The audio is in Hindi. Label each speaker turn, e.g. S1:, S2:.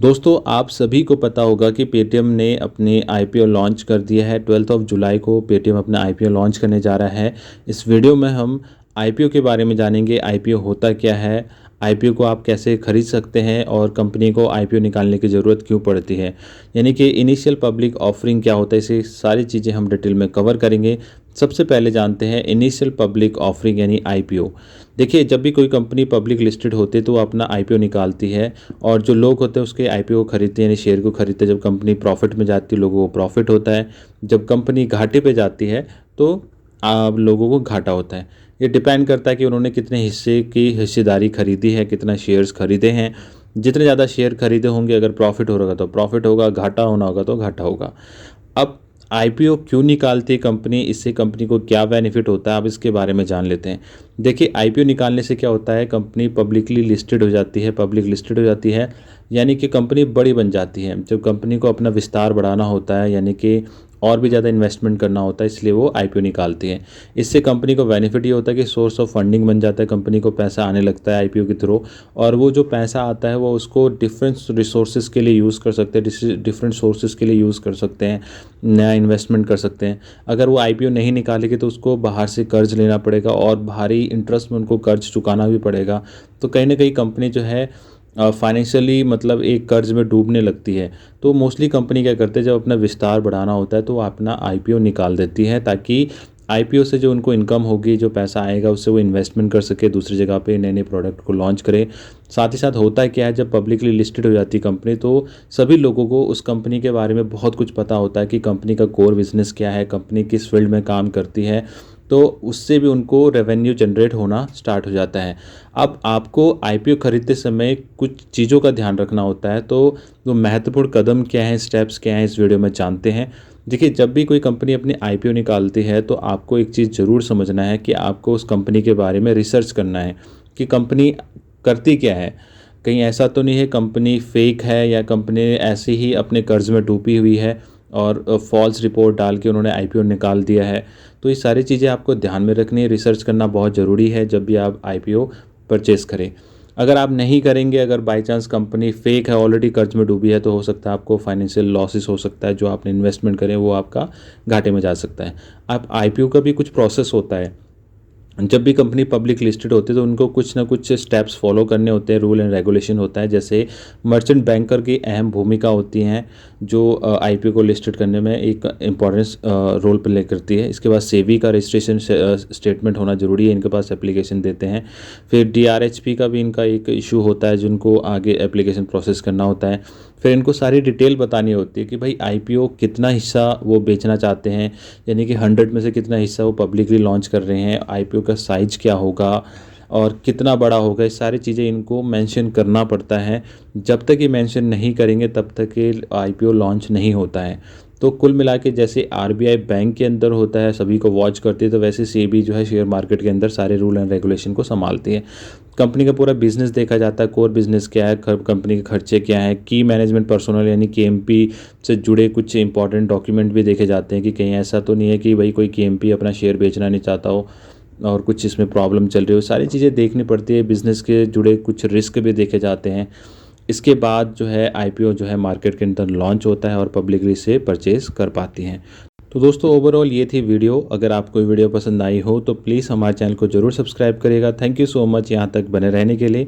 S1: दोस्तों आप सभी को पता होगा कि पेटीएम ने अपने आईपीओ लॉन्च कर दिया है। 12 जुलाई को पेटीएम अपना आईपीओ लॉन्च करने जा रहा है। इस वीडियो में हम आईपीओ के बारे में जानेंगे। आईपीओ होता क्या है, आईपीओ को आप कैसे खरीद सकते हैं और कंपनी को आईपीओ निकालने की ज़रूरत क्यों पड़ती है, यानी कि इनिशियल पब्लिक ऑफरिंग क्या होता है। इसे सारी चीज़ें हम डिटेल में कवर करेंगे। सबसे पहले जानते हैं इनिशियल पब्लिक ऑफरिंग यानी आईपीओ। देखिए, जब भी कोई कंपनी पब्लिक लिस्टेड होती है तो वो अपना आईपीओ निकालती है और जो लोग होते हैं उसके आईपीओ को खरीदते हैं, यानी शेयर को खरीदते हैं। जब कंपनी प्रॉफिट में जाती है लोगों को प्रॉफिट होता है, जब कंपनी घाटे पे जाती है तो लोगों को घाटा होता है। ये डिपेंड करता है कि उन्होंने कितने हिस्से की हिस्सेदारी खरीदी है, कितना शेयर्स खरीदे हैं। जितने ज़्यादा शेयर खरीदे होंगे, अगर प्रॉफिट हो रहा तो प्रॉफिट होगा, घाटा होना होगा तो घाटा होगा। अब आईपीओ क्यों निकालती है कंपनी, इससे कंपनी को क्या बेनिफिट होता है, अब इसके बारे में जान लेते हैं। देखिए, आईपीओ निकालने से क्या होता है, कंपनी पब्लिकली लिस्टेड हो जाती है। पब्लिक लिस्टेड हो जाती है यानी कि कंपनी बड़ी बन जाती है। जब कंपनी को अपना विस्तार बढ़ाना होता है, यानी कि और भी ज़्यादा इन्वेस्टमेंट करना होता है, इसलिए वो आईपीओ निकालती है। इससे कंपनी को बेनिफिट ये होता है कि सोर्स ऑफ फंडिंग बन जाता है, कंपनी को पैसा आने लगता है आईपीओ के थ्रू। और वो जो पैसा आता है वो उसको डिफरेंट रिसोर्सेज के लिए यूज़ कर सकते हैं, डिफरेंट सोर्सेज के लिए यूज़ कर सकते हैं, नया इन्वेस्टमेंट कर सकते हैं। अगर वो आईपीओ नहीं निकालेगी तो उसको बाहर से कर्ज लेना पड़ेगा और भारी इंटरेस्ट में उनको कर्ज चुकाना भी पड़ेगा। तो कहीं ना कहीं कंपनी जो है फाइनेंशियली मतलब एक कर्ज में डूबने लगती है। तो मोस्टली कंपनी क्या करते हैं, जब अपना विस्तार बढ़ाना होता है तो वो अपना आईपीओ निकाल देती है, ताकि आईपीओ से जो उनको इनकम होगी, जो पैसा आएगा, उससे वो इन्वेस्टमेंट कर सके, दूसरी जगह पे नए नए प्रोडक्ट को लॉन्च करे। साथ ही साथ होता है क्या है, जब पब्लिकली लिस्टेड हो जाती है कंपनी तो सभी लोगों को उस कंपनी के बारे में बहुत कुछ पता होता है कि कंपनी का कोर बिजनेस क्या है, कंपनी किस फील्ड में काम करती है। तो उससे भी उनको रेवेन्यू जनरेट होना स्टार्ट हो जाता है। अब आपको आईपीओ खरीदते समय कुछ चीज़ों का ध्यान रखना होता है। तो वो महत्वपूर्ण कदम क्या हैं, स्टेप्स क्या हैं, इस वीडियो में जानते हैं। देखिए, जब भी कोई कंपनी अपनी आईपीओ निकालती है तो आपको एक चीज़ ज़रूर समझना है कि आपको उस कंपनी के बारे में रिसर्च करना है कि कंपनी करती क्या है। कहीं ऐसा तो नहीं है कंपनी फेक है या कंपनी ऐसे ही अपने कर्ज में डूबी हुई है और फॉल्स रिपोर्ट डाल के उन्होंने आईपीओ निकाल दिया है। तो ये सारी चीज़ें आपको ध्यान में रखनी है, रिसर्च करना बहुत ज़रूरी है जब भी आप आईपीओ परचेज़ करें। अगर आप नहीं करेंगे, अगर बाई चांस कंपनी फेक है, ऑलरेडी कर्ज में डूबी है, तो हो सकता है आपको फाइनेंशियल लॉसेस हो सकता है। जो आपने इन्वेस्टमेंट करें वो आपका घाटे में जा सकता है। आप आईपीओ का भी कुछ प्रोसेस होता है। जब भी कंपनी पब्लिक लिस्टेड होती है तो उनको कुछ ना कुछ स्टेप्स फॉलो करने होते हैं, रूल एंड रेगुलेशन होता है। जैसे मर्चेंट बैंकर की अहम भूमिका होती हैं, जो आईपीओ को लिस्टेड करने में एक इम्पॉर्टेंस रोल प्ले करती है। इसके बाद सेबी का रजिस्ट्रेशन स्टेटमेंट होना ज़रूरी है, इनके पास एप्लीकेशन देते हैं। फिर डीआरएचपी का भी इनका एक इशू होता है, जिनको आगे एप्लीकेशन प्रोसेस करना होता है। फिर इनको सारी डिटेल बतानी होती है कि भाई आईपीओ कितना हिस्सा वो बेचना चाहते हैं, यानी कि 100 में से कितना हिस्सा वो पब्लिकली लॉन्च कर रहे हैं, आईपीओ का साइज क्या होगा और कितना बड़ा होगा। ये सारी चीज़ें इनको मेंशन करना पड़ता है। जब तक ये मेंशन नहीं करेंगे तब तक ये आईपीओ लॉन्च नहीं होता है। तो कुल मिला के जैसे आरबीआई बैंक के अंदर होता है, सभी को वॉच करती है, तो वैसे सेबी जो है शेयर मार्केट के अंदर सारे रूल एंड रेगुलेशन को संभालती है। कंपनी का पूरा बिजनेस देखा जाता है, कोर बिजनेस क्या है, कंपनी के खर्चे क्या हैं, की मैनेजमेंट पर्सनल यानी केएमपी से जुड़े कुछ इंपॉर्टेंट डॉक्यूमेंट भी देखे जाते हैं कि कहीं ऐसा तो नहीं है कि भाई कोई केएमपी अपना शेयर बेचना नहीं चाहता हो और कुछ इसमें प्रॉब्लम चल रही हो। सारी चीज़ें देखनी पड़ती है, बिजनेस के जुड़े कुछ रिस्क भी देखे जाते हैं। इसके बाद जो है आईपीओ जो है मार्केट के अंदर लॉन्च होता है और पब्लिकली से परचेज कर पाती हैं। तो दोस्तों, ओवरऑल ये थी वीडियो। अगर आपको वीडियो पसंद आई हो तो प्लीज़ हमारे चैनल को ज़रूर सब्सक्राइब करिएगा। थैंक यू सो मच यहाँ तक बने रहने के लिए।